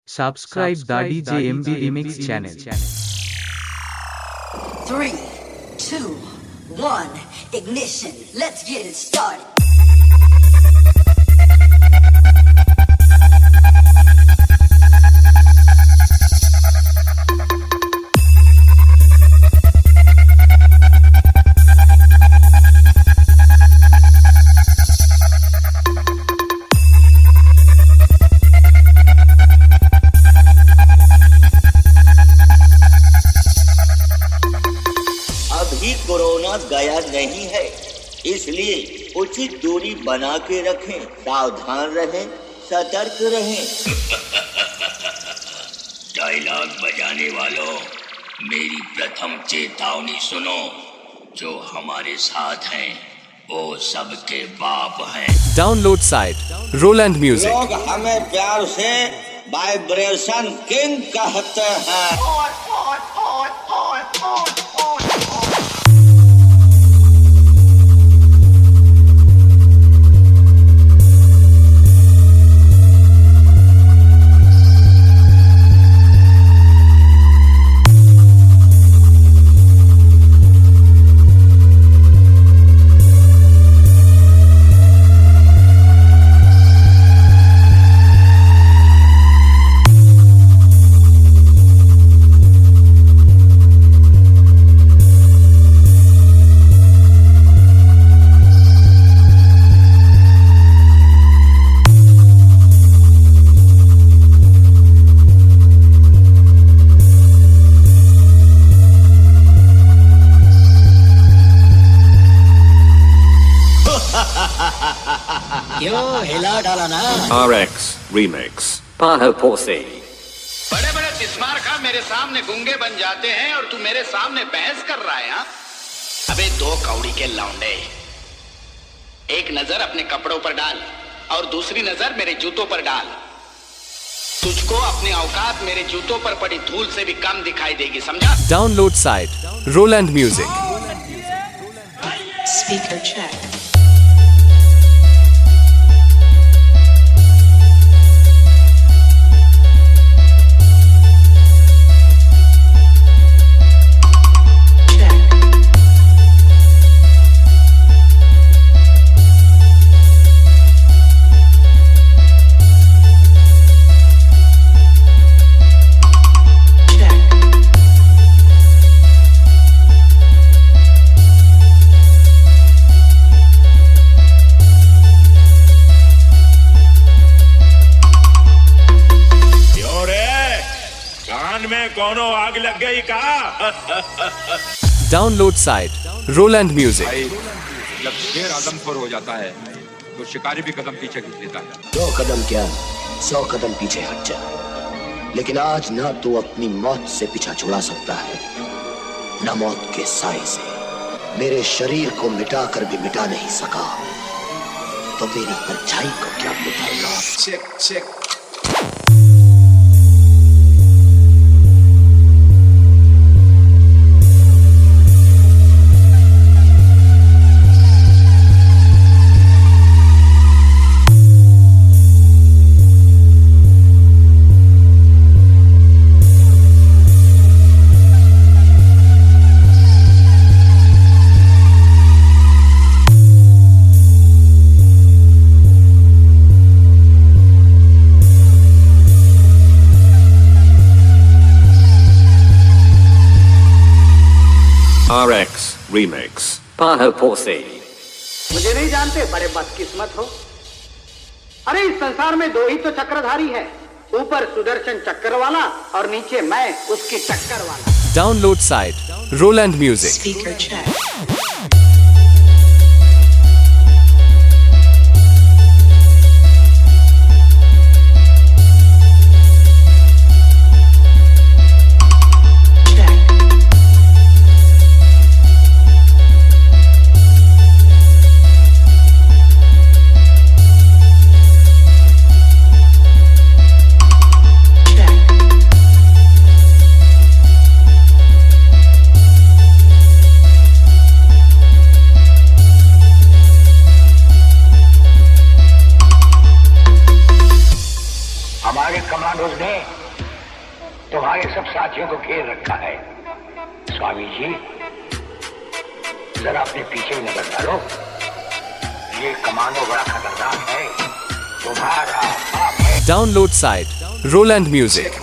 Subscribe the DJMB Remix channel. 3, 2, 1, ignition. Let's get it started. अभी corona गया नहीं है, इसलिए उचित दूरी बना के रखें, सावधान रहें, सतर्क रहें। डायलॉग बजाने वालों, मेरी प्रथम चेतावनी सुनो। जो हमारे साथ हैं वो सबके बाप हैं। Download site Roland Music. लोग हमें प्यार से वाइब्रेशन किंग कहते हैं। क्यों हिला डाला ना? RX Remix. Paho Porsi. बड़े बड़े बिस्मार खा मेरे सामने गुंगे बन जाते हैं और तू मेरे सामने बहस कर रहा है। अबे दो कौड़ी के लौंडे, एक नजर अपने कपड़ों पर डाल और दूसरी नजर मेरे जूतों पर डाल। तुझको अपनी औकात मेरे जूतों पर पड़ी धूल से भी कम दिखाई देगी, समझा? Download site Roland Music. Speaker check. में कोनो आग लग गई का? Download site Roland Music. जब शेर आदमखोर हो जाता है तो शिकारी भी कदम पीछे खींच लेता है। 2 कदम क्या 100 कदम पीछे हट जा, लेकिन आज ना तू अपनी मौत से पीछा छुड़ा सकता है, न मौत के साए से। मेरे शरीर को मिटा कर भी मिटा नहीं सका तो मेरी परछाई को क्या मिटाएगा? Check check. RX Remix. Paho Porsi. मुझे नहीं जानते, बड़े बदकिस्मत हो। अरे इस संसार में 2 ही तो चक्रधारी है, ऊपर सुदर्शन चक्र वाला और नीचे मैं उसकी टक्कर वाला। Download site Roland Music. Speaker check. तुम्हारे सब साथियों को घेर रखा है। स्वामी जी, जरा अपने पीछे नजर डालो। ये कमांडो बड़ा खतरनाक है। तुम्हारा बाप है। Download site Roland Music.